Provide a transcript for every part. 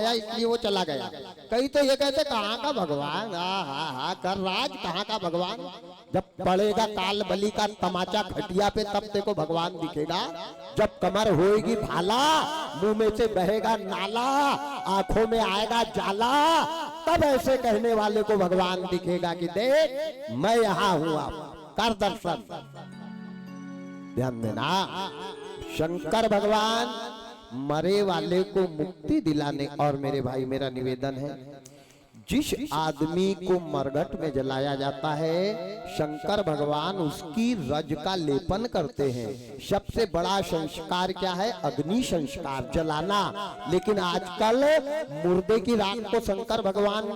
इसलिए वो चला गया। कई तो ये कहते कहाँ का भगवान, हा कर राज कहाँ का भगवान। जब पड़ेगा काल बलि का तमाचा खटिया पे तब देखो भगवान दिखेगा। जब कमर होएगी भाला, मुंह में से बहेगा नाला, आंखों में आएगा जाला, तब ऐसे कहने वाले को भगवान दिखेगा कि देख मैं यहाँ हूँ, आप कर दर्शन। ध्यान देना, शंकर भगवान मरे वाले को मुक्ति दिलाने। और मेरे भाई मेरा निवेदन है, जिस आदमी को मरघट में जलाया जाता है, शंकर भगवान उसकी रज का लेपन करते हैं। सबसे बड़ा संस्कार क्या है? अग्नि संस्कार, जलाना। लेकिन आजकल मुर्दे की राख को शंकर भगवान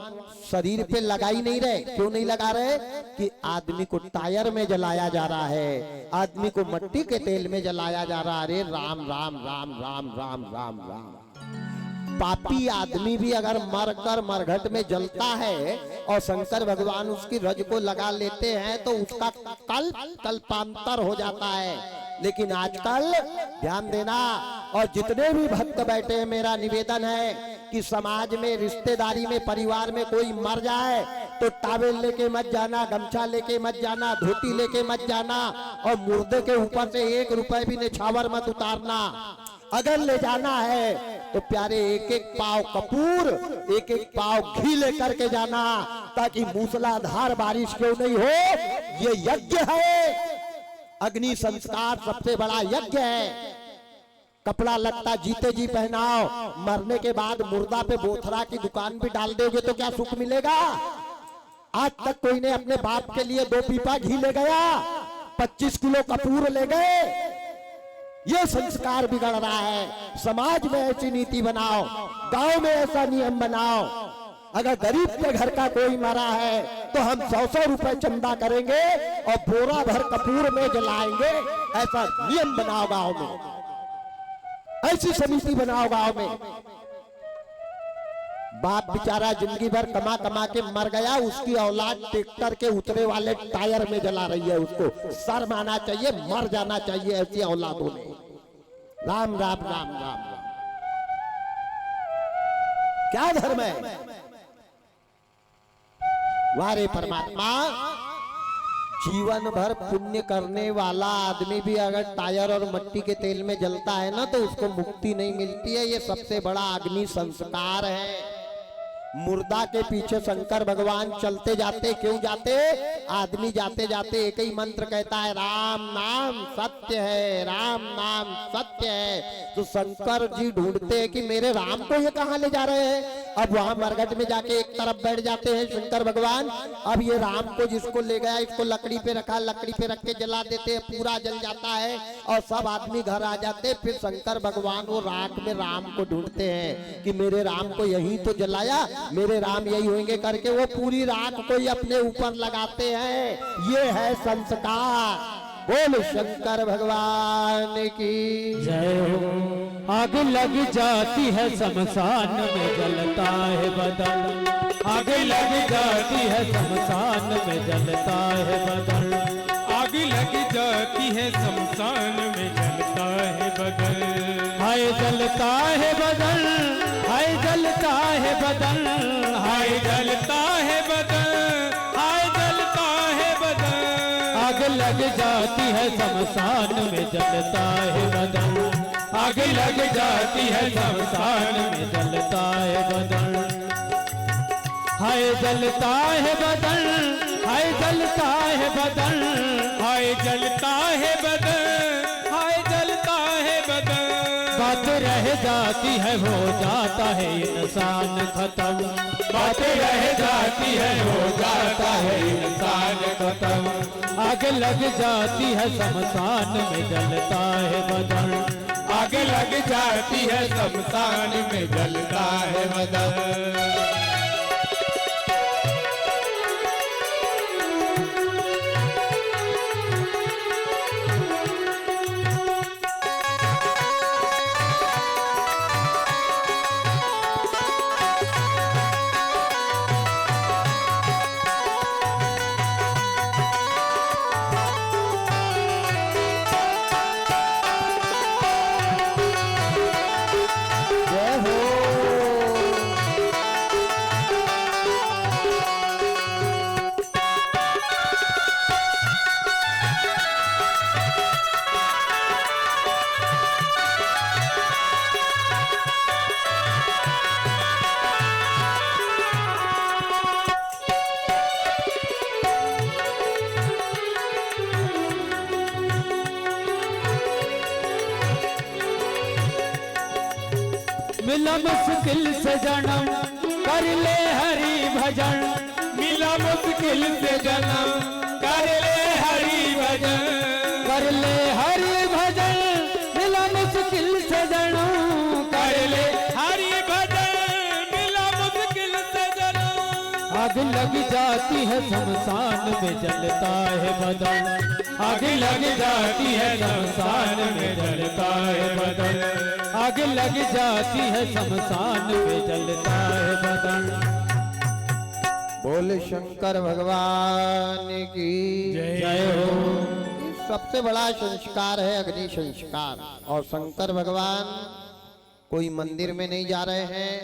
शरीर पे लगा ही नहीं रहे। क्यों नहीं लगा रहे? कि आदमी को टायर में जलाया जा रहा है, आदमी को मिट्टी के तेल में जलाया जा रहा है। अरे राम राम राम राम राम राम राम। पापी आदमी भी अगर मरकर मरघट में जलता है और शंकर भगवान उसकी रज को लगा लेते हैं तो उसका कल्पांतर हो जाता है। लेकिन आजकल ध्यान देना, और जितने भी भक्त बैठे हैं, मेरा निवेदन है कि समाज में, रिश्तेदारी में, परिवार में कोई मर जाए तो टावेल लेके मत जाना, गमछा लेके मत जाना, धोती लेके मत जाना, और मुर्दे के ऊपर से 1 रुपए भी निछावर मत उतारना। अगर ले जाना है तो प्यारे 1-1 पाव कपूर, 1-1 पाव घी लेकर के जाना, ताकि मूसलाधार बारिश क्यों नहीं हो। ये यज्ञ है, अग्नि संस्कार सबसे बड़ा यज्ञ है। कपड़ा लत्ता जीते जी पहनाओ, मरने के बाद मुर्दा पे बोथरा की दुकान भी डाल दोगे तो क्या सुख मिलेगा? आज तक कोई ने अपने बाप के लिए 2 पीपा घी ले गया, 25 किलो कपूर ले गए। ये संस्कार बिगड़ रहा है। समाज में ऐसी नीति बनाओ, गांव में ऐसा नियम बनाओ। अगर गरीब के घर का कोई मरा है तो हम 100-100 रुपए चंदा करेंगे और बोरा भर कपूर में जलाएंगे। ऐसा नियम बनाओ गांव में, ऐसी समिति बनाओ गांव में। बाप बेचारा जिंदगी भर कमा कमा के मर गया, उसकी औलाद ट्रैक्टर के उतरे वाले टायर में जला रही है। उसको शर्म आना चाहिए, मर जाना चाहिए ऐसी औलादों ने। राम राम राम राम राम। क्या धर्म है? वारे परमात्मा, जीवन भर पुण्य करने वाला आदमी भी अगर टायर और मिट्टी के तेल में जलता है ना, तो उसको मुक्ति नहीं मिलती है। ये सबसे बड़ा अग्नि संस्कार है। मुर्दा के पीछे शंकर भगवान चलते जाते, क्यों जाते? आदमी जाते जाते एक ही मंत्र कहता है, राम नाम सत्य है, राम नाम सत्य है। तो शंकर जी ढूंढते हैं कि मेरे राम को ये कहाँ ले जा रहे हैं। अब वहां मरघट में जाके एक तरफ बैठ जाते हैं शंकर भगवान। अब ये राम को जिसको ले गया, इसको लकड़ी पे रखा, लकड़ी पे रख के जला देते हैं, पूरा जल जाता है और सब आदमी घर आ जाते। फिर शंकर भगवान वो राख में राम को ढूंढते हैं कि मेरे राम को यहीं तो जलाया, मेरे राम यही होंगे करके वो पूरी राख को ही अपने ऊपर लगाते हैं। ये है संस्कार। बोल शंकर भगवान की जय हो। आग लग जाती है शमशान में जलता है बदन, आग लग जाती है शमशान में जलता है बदन, आग लग जाती है शमशान में जलता है बदन। हाय जलता है बदन, हाय जलता है बदन, हाय जलता है बदन, हाय जलता है बदन। आग लग जाती है शमशान में जलता है बदन, आग लग जाती है शमशान में जलता है बदन। हाय जलता है बदन, हाय जलता है बदन, हाय जलता है बदन, हाय जलता है बदन। बात रह जाती है, हो जाता है इंसान खत्म, बात रह जाती है, हो जाता है इंसान खत्म। आग लग जाती है शमशान में जलता है बदन, आग लग जाती है शमशान में जलता है बदन। मिला मुश्किल से जन्म कर ले हरि भजन, मिला मुश्किल से जन्म कर ले हरि भजन, कर ले हरि भजन, मिला मुश्किल से जन्म कर ले हरि भजन, मिला मुश्किल से जन्म। आग लग जाती है शमशान में जलता है बदन, आग लग जाती है शमशान में जलता है बदन, आग लग जाती है शमशान में जलता है बदन। बोल शंकर भगवान की जय हो। सबसे बड़ा संस्कार है अग्नि संस्कार। और शंकर भगवान कोई मंदिर में नहीं जा रहे हैं,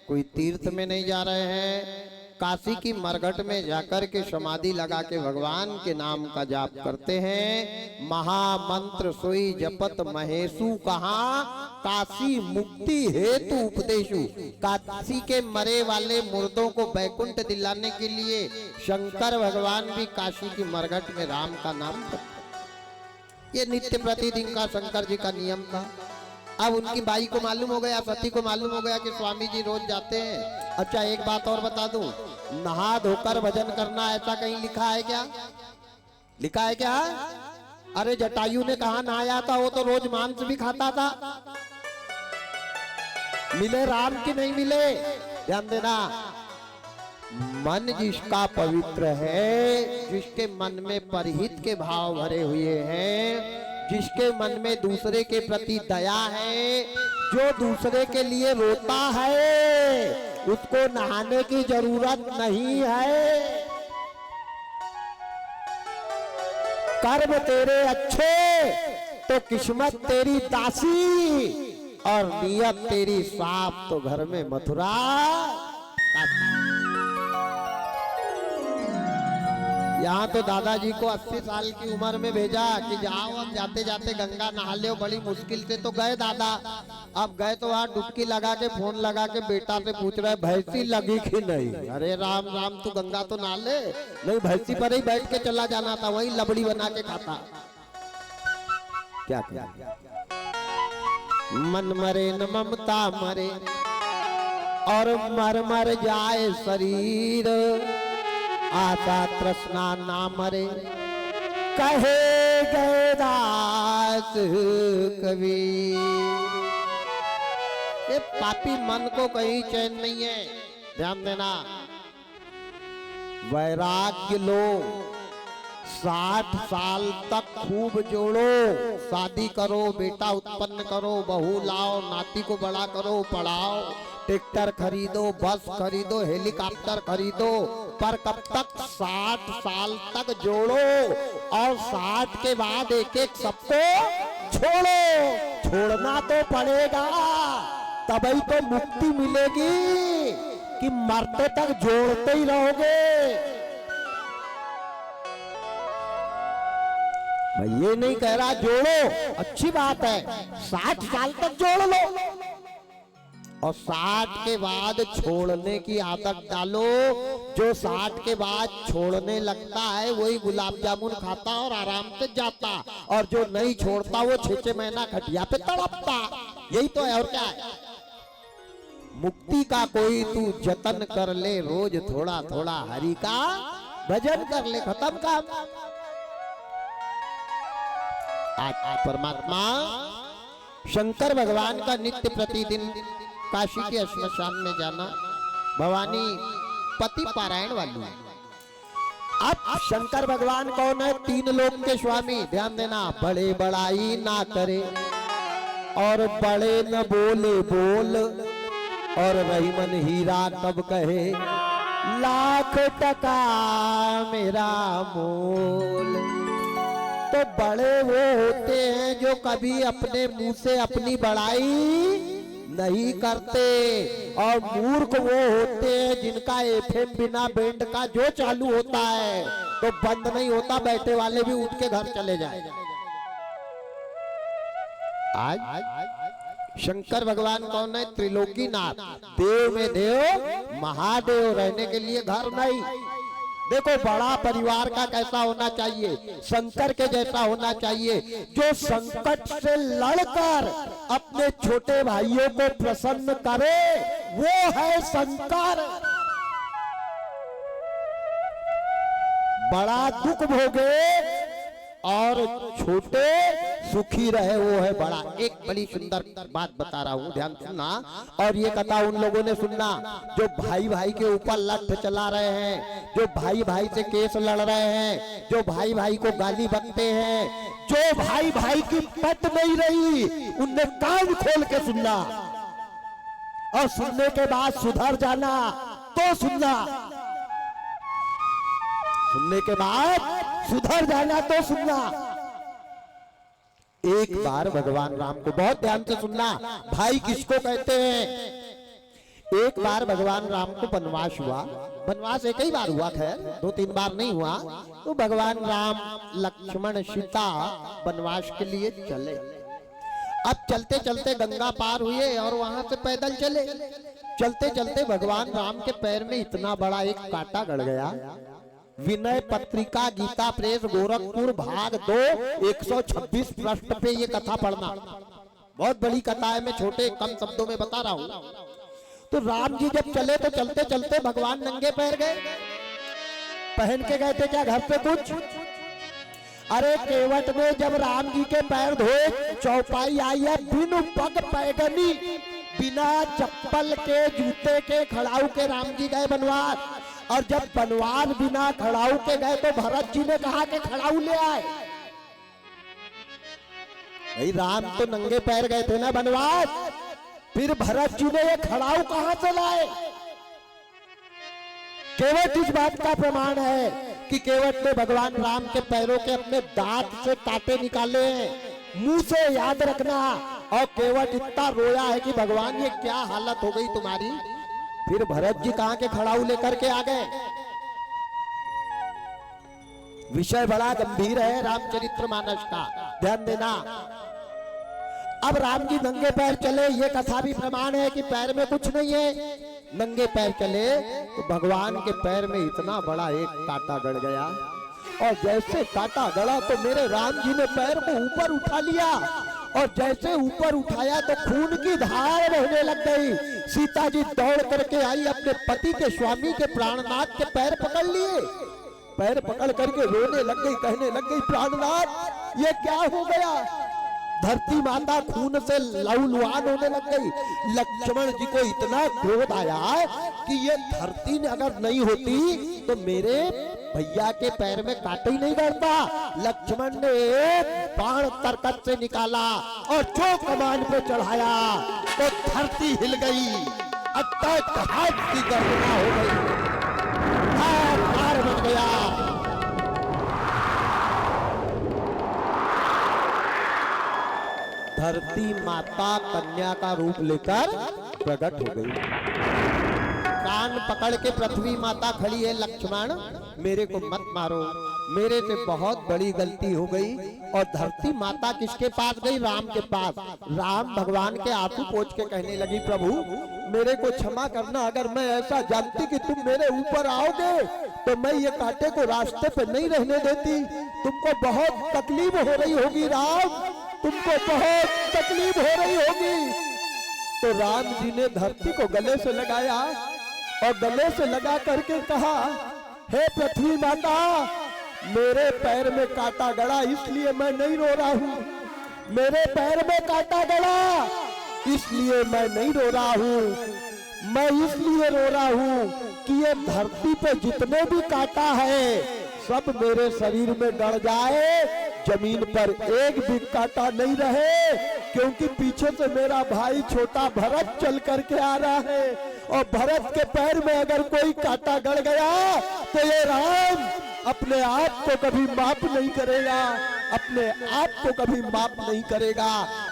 कोई तीर्थ में नहीं जा रहे हैं, काशी की मरघट में जाकर के समाधि लगा के भगवान के नाम का जाप करते हैं। महामंत्र सोई जपत महेशु कहा, काशी मुक्ति हेतु उपदेशु। काशी के मरे वाले मुर्दों को बैकुंठ दिलाने के लिए शंकर भगवान भी काशी की मरघट में राम का नाम करते। ये नित्य प्रतिदिन का शंकर जी का नियम था। अब उनकी बाई को मालूम हो गया, सती को मालूम हो गया कि स्वामी जी रोज जाते हैं। अच्छा एक बात और बता दूं, नहा धोकर भजन करना ऐसा कहीं लिखा है क्या? लिखा है क्या? अरे जटायु ने कहा नहाया था, वो तो रोज मांस भी खाता था। मिले राम की नहीं मिले? ध्यान देना, मन जिसका पवित्र है, जिसके मन में परहित के भाव भरे हुए हैं, जिसके मन में दूसरे के प्रति दया है, जो दूसरे के लिए रोता है, उसको नहाने की जरूरत नहीं है। कर्म तेरे अच्छे तो किस्मत तेरी दासी, और नियत तेरी साफ तो घर में मथुरा। यहाँ तो दादाजी को 80 साल की उम्र में भेजा कि जाओ अब जाते जाते गंगा नहा लो। बड़ी मुश्किल से तो गए दादा। अब गए तो वहाँ डुबकी लगा के फोन लगा के बेटा से पूछ रहे भैंसी लगी कि नहीं। अरे राम राम, तू गंगा तो नहा ले। नहीं, भैंसी पर ही बैठ के चला जाना था, वही लबड़ी बना के खाता। क्या क्या मन मरे न ममता मरे, और मर मर जाए शरीर, आशा तृष्णा ना मरे, कहे गए दास कबीर। ये पापी मन को कहीं चैन नहीं है। ध्यान देना, वैराग्य लो, 60 साल तक खूब जोड़ो, शादी करो, बेटा उत्पन्न करो, बहू लाओ, नाती को बड़ा करो, पढ़ाओ, ट्रैक्टर खरीदो, बस खरीदो, हेलीकॉप्टर खरीदो, पर कब तक? 60 साल तक जोड़ो, और 60 के बाद एक एक सबको छोड़ो। छोड़ना तो पड़ेगा, तभी तो मुक्ति मिलेगी, कि मरते तक जोड़ते ही रहोगे। मैं ये नहीं कह रहा जोड़ो, अच्छी बात है, 60 साल तक जोड़ लो, और 60 के बाद छोड़ने की आदत डालो। जो 60 के बाद छोड़ने लगता है वही गुलाब जामुन खाता और आराम से जाता, और जो नहीं छोड़ता वो 6-6 महीना खटिया पे तड़पता। यही तो है, और क्या है? मुक्ति का कोई तू जतन कर ले, रोज थोड़ा थोड़ा हरि का भजन कर ले, खत्म काम। आज परमात्मा शंकर भगवान का नित्य प्रतिदिन काशी के श्मशान में जाना, भवानी पति पारायण वाली। अब शंकर भगवान कौन है? 3 लोक के स्वामी। ध्यान देना, बड़े बड़ाई ना करे, और बड़े न बोले बोल, और रही मन हीरा कब कहे, लाख टका मेरा मोल। तो बड़े वो होते हैं जो कभी अपने मुंह से अपनी बड़ाई नहीं करते, और मूर्ख वो होते हैं जिनका एफएम बिना बैंड का जो चालू होता है तो बंद नहीं होता, बैठे वाले भी उठ के घर चले जाए। आज शंकर भगवान कौन है? त्रिलोकीनाथ, देव में देव, महादेव। रहने के लिए घर नहीं, देखो बड़ा परिवार का कैसा होना चाहिए, शंकर के जैसा होना चाहिए, जो संकट से लड़कर अपने छोटे भाइयों को प्रसन्न करे, वो है शंकर। बड़ा दुख भोगे और छोटे सुखी रहे, वो है बड़ा। एक बड़ी सुंदर बात बता रहा हूं, ध्यान सुनना। और ये कथा उन लोगों ने सुनना जो भाई भाई के ऊपर लठ चला रहे हैं, जो भाई भाई से केस लड़ रहे हैं, जो भाई भाई को गाली बकते हैं, जो भाई भाई की पट नहीं रही, उनने कान खोल के सुनना और सुनने के बाद सुधर जाना तो सुनना, सुनने के बाद सुधर जाना तो सुनना। एक बार भगवान राम को, बहुत ध्यान से सुनना, भाई किसको कहते हैं। एक बार भगवान राम को वनवास हुआ, वनवास एक ही बार हुआ, खैर 2-3 बार नहीं हुआ। तो भगवान राम, लक्ष्मण, सीता वनवास के लिए चले। अब चलते चलते गंगा पार हुए और वहां से पैदल चले। चलते चलते भगवान राम के पैर में इतना बड़ा एक कांटा गड़ गया। विनय पत्रिका गीता प्रेस गोरखपुर भाग 2 126 पृष्ठ पे ये कथा पढ़ना, बहुत बड़ी कथा है, मैं छोटे कम शब्दों में बता रहा हूं। तो राम जी जब चले तो चलते चलते भगवान नंगे पैर गए। पहन के गए थे क्या घर पे कुछ? अरे केवट में जब राम जी के पैर धोए, चौपाई आई है, बिनु पग पैगनी, बिना चप्पल के जूते के खड़ाऊ के राम जी गए वनवास। और जब वनवास बिना खड़ाऊ के गए तो भरत जी ने कहा कि खड़ाऊ ले आए। भाई राम तो नंगे पैर गए थे ना वनवास, फिर भरत जी ने ये खड़ाऊ कहां से लाए? केवट इस बात का प्रमाण है कि केवट ने भगवान राम के पैरों के अपने दांत से कांटे निकाले हैं, मुंह से याद रखना। और केवट इतना रोया है कि भगवान ये क्या हालत हो गई तुम्हारी। फिर भरत जी कहां के खड़ाऊ लेकर के आ गए। विषय बड़ा गंभीर है रामचरितमानस का, ध्यान देना। अब राम जी नंगे पैर चले, ये कथा भी प्रमाण है कि पैर में कुछ नहीं है। नंगे पैर चले तो भगवान के पैर में इतना बड़ा एक कांटा गड़ गया। और जैसे कांटा गड़ा तो मेरे राम जी ने पैर को ऊपर उठा लिया, और जैसे ऊपर उठाया तो खून की धार बहने लग गई। सीता जी दौड़ करके आई, अपने पति के स्वामी के प्राणनाथ के पैर पकड़ लिए, पैर पकड़ करके रोने लग गई, कहने लग गई, प्राणनाथ ये क्या हो गया? धरती माता खून से लहूलुहान होने लग गई। लक्ष्मण जी को इतना क्रोध आया कि ये धरती ने अगर नहीं होती तो मेरे भैया के पैर में कांटा ही नहीं गड़ता। लक्ष्मण ने एक बाण तरकत से निकाला और जो कमान पे चढ़ाया तो धरती हिल गई, अट्टहास की गर्जना हो गई, हाहाकार मच गया। धरती माता कन्या का रूप लेकर प्रकट हो गई। कान पकड़ के पृथ्वी माता खड़ी है, लक्ष्मण मेरे को मत मारो, मेरे से बहुत बड़ी गलती हो गई। और धरती माता किसके पास गई? राम के पास। राम भगवान के आंसू पोंछ के कहने लगी, प्रभु मेरे को क्षमा करना, अगर मैं ऐसा जानती कि तुम मेरे ऊपर आओगे तो मैं ये कांटे को रास्ते पे नहीं रहने देती। तुमको बहुत तकलीफ हो रही होगी राम, तुमको बहुत तकलीफ हो रही होगी। तो राम जी ने धरती को गले से लगाया और गले से लगा करके कहा, हे पृथ्वी माता, मेरे पैर में कांटा गड़ा इसलिए मैं नहीं रो रहा हूं, मेरे पैर में कांटा गड़ा इसलिए मैं नहीं रो रहा हूं। मैं इसलिए रो रहा हूं कि ये धरती पे जितने भी कांटा है सब मेरे शरीर में गड़ जाए, जमीन पर एक भी कांटा नहीं रहे, क्योंकि पीछे से मेरा भाई छोटा भरत चल करके आ रहा है, और भरत के पैर में अगर कोई कांटा गड़ गया तो ये राम अपने आप को कभी माफ नहीं करेगा, अपने आप को कभी माफ नहीं करेगा।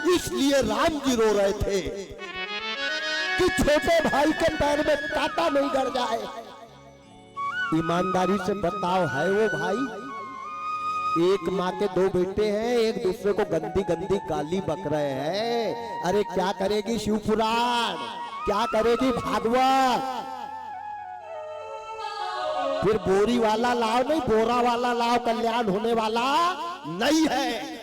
इसलिए राम जी रो रहे थे कि छोटे भाई के पैर में कांटा नहीं गड़ जाए। ईमानदारी से बताओ, है वो भाई? एक माँ के 2 बेटे हैं, एक दूसरे को गंदी गंदी गाली बक रहे हैं। अरे क्या करेगी शिवपुराण, क्या करेगी भागवत? फिर बोरी वाला लाओ नहीं, बोरा वाला लाओ, कल्याण होने वाला नहीं है।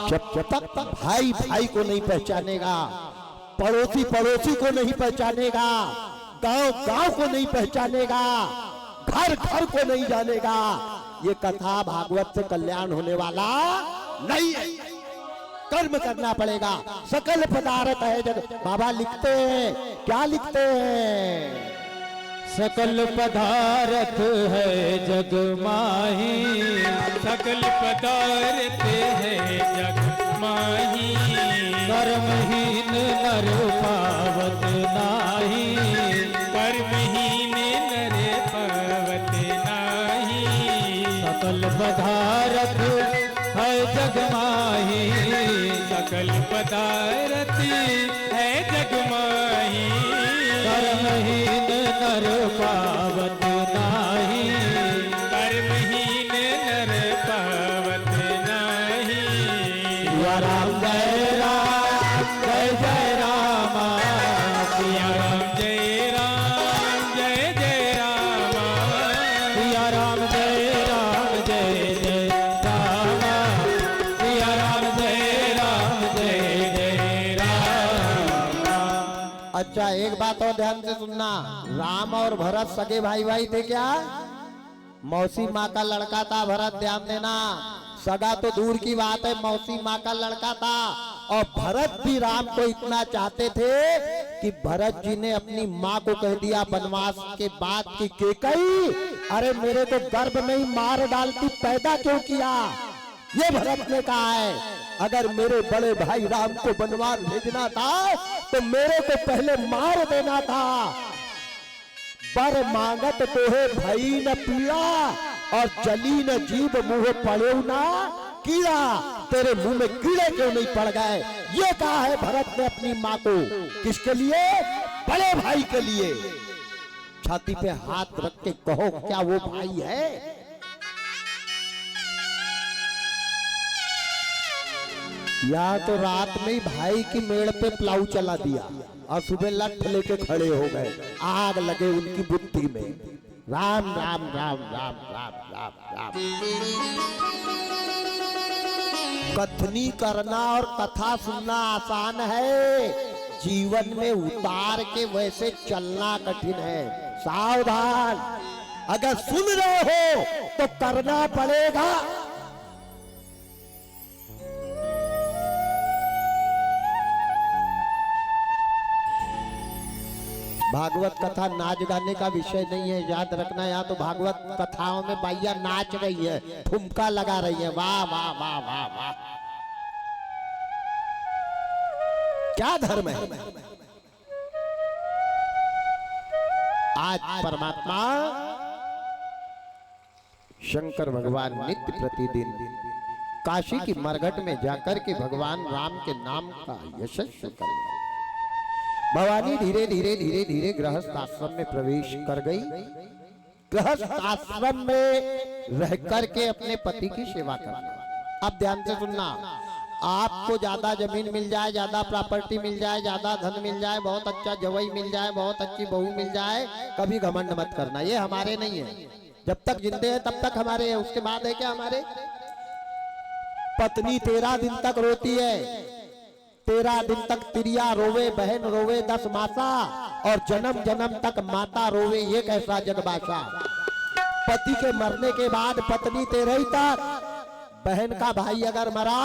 जब तक भाई भाई को नहीं पहचानेगा, पड़ोसी पड़ोसी को नहीं पहचानेगा, गांव गांव को नहीं पहचानेगा, घर घर को नहीं जानेगा, ये कथा भागवत से कल्याण होने वाला नहीं है। कर्म करना पड़ेगा। सकल पदार्थ है जग, बाबा लिखते हैं, क्या लिखते हैं? सकल पदार्थ है जग माही, सकल पदार्थ है जग माही, कर्महीन नर पावत नाही, कर्महीन नर पावत नाही। सकल पदार्थ है जग माही, सकल पदार्थ है जग माही, कर्महीन नर पावत नाही, कर्महीन नर पावत नाही। सिया राम जय राम जय जय रामा, सिया राम जय राम जय जय रामा, सिया राम जय जय रामा, सिया राम जय रामा। अच्छा एक बात और ध्यान से सुनना, राम और भरत सगे भाई भाई थे क्या? मौसी माँ का लड़का था भरत, ध्यान देना। सगा तो दूर की बात है, मौसी माँ का लड़का था। और भरत भी राम को इतना चाहते थे कि भरत जी ने अपनी माँ को कह दिया वनवास के बाद की केकई, अरे मेरे को गर्भ में ही मार डालती, पैदा क्यों किया? ये भरत ने कहा है, अगर मेरे बड़े भाई राम को वनवास भेजना था तो मेरे को पहले मार देना था। बर मांगत तोहे भई न पीड़ा, और जली न जीव मुंह पड़े ना कीड़ा, तेरे मुंह में कीड़े क्यों नहीं पड़ गए? ये कहा है भरत ने अपनी माँ को। किसके लिए? बड़े भाई के लिए। छाती पे हाथ रख के कहो, क्या वो भाई है? या तो रात में ही भाई की मेड़ पे प्लाऊ चला दिया और सुबह लठ लेके खड़े हो गए, आग लगे उनकी बुद्धि में। राम राम राम राम राम राम राम। कथनी करना और कथा सुनना आसान है, जीवन में उतार के वैसे चलना कठिन है। सावधान, अगर सुन रहे हो तो करना पड़ेगा। भागवत कथा नाच गाने का विषय नहीं है, याद रखना। यहाँ तो भागवत कथाओं में बाइया नाच रही है, ठुमका लगा रही है, वाह वाह वाह वाह वाह। क्या धर्म है? आज परमात्मा शंकर भगवान नित्य प्रतिदिन काशी की मरघट में जाकर के भगवान राम के नाम का यशस्वी करें। भवानी धीरे धीरे धीरे धीरे गृहस्थ आश्रम में प्रवेश कर गई। गृहस्थ आश्रम में रह करके अपने पति की सेवा करना। अब ध्यान से सुनना, आपको ज्यादा जमीन मिल जाए, ज्यादा प्रॉपर्टी मिल जाए, ज्यादा धन मिल जाए, बहुत अच्छा जवाई मिल जाए, बहुत अच्छी बहू मिल जाए, कभी घमंड मत करना, ये हमारे नहीं है। जब तक जिंदे हैं तब तक हमारे है, उसके बाद है क्या हमारे? पत्नी 13 दिन तक रोती है, 13 दिन तक तिरिया रोवे, बहन रोवे 10 मासा, और जन्म जन्म तक माता रोवे, ये कैसा जगबासा। पति के मरने के बाद पत्नी 13 ही तक, बहन का भाई अगर मरा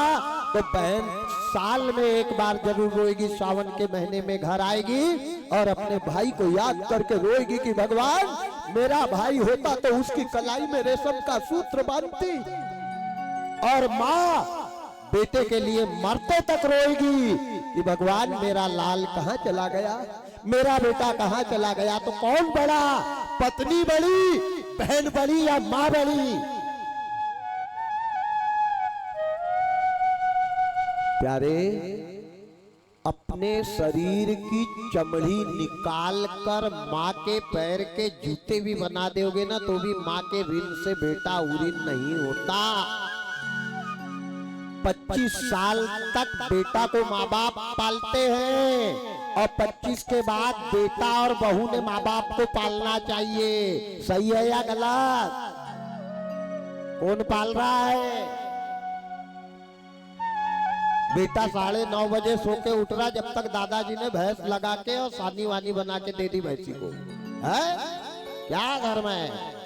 तो बहन साल में एक बार जरूर रोएगी, सावन के महीने में घर आएगी और अपने भाई को याद करके रोएगी कि भगवान मेरा भाई होता तो उसकी कलाई में रेशम का सूत्र बांधती। और माँ बेटे के लिए मरते तक रोएगी कि भगवान मेरा लाल कहाँ चला गया, मेरा बेटा कहाँ चला गया। तो कौन बड़ा, पत्नी बड़ी, बहन बड़ी या माँ बड़ी? प्यारे, अपने शरीर की चमड़ी निकाल कर माँ के पैर के जूते भी बना दोगे ना तो भी माँ के ऋण से बेटा उऋण नहीं होता। 25 साल तक बेटा को माँ बाप पालते हैं और 25 के बाद बेटा और बहू ने माँ बाप को पालना चाहिए। सही है या गलत? कौन पाल रहा है? बेटा 9:30 बजे सो के उठ रहा जब तक दादाजी ने भैंस लगा के और सानी वानी बना के दे दी भैंसी को। है क्या घर में?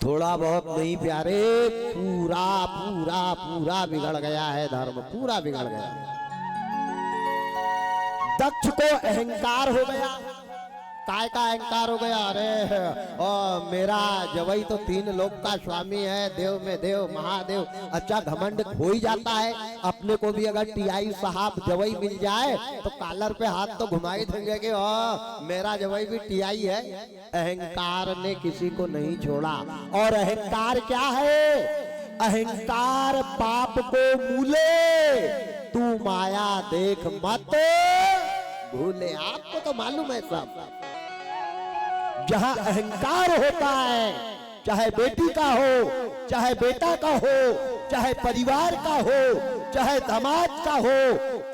थोड़ा बहुत नहीं प्यारे, पूरा पूरा पूरा बिगड़ गया है धर्म, पूरा बिगड़ गया। दक्ष को अहंकार हो गया। काय का अहंकार हो गया? अरे मेरा जवई तो 3 लोक का स्वामी है, देव में देव महादेव। अच्छा, घमंड हो ही जाता है। अपने को भी अगर टीआई साहब जवई मिल जाए तो कॉलर पे हाथ तो घुमाई देंगे कि मेरा जवई भी टीआई है। अहंकार ने किसी को नहीं छोड़ा। और अहंकार क्या है? अहंकार पाप को मूले, तू माया देख मत भूले। आपको तो मालूम है सब। जहां अहंकार होता है, चाहे बेटी का हो, चाहे बेटा का हो, चाहे परिवार का हो, चाहे दामाद का हो,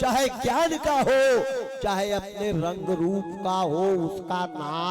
चाहे ज्ञान का हो, चाहे अपने रंग रूप का हो, उसका नाम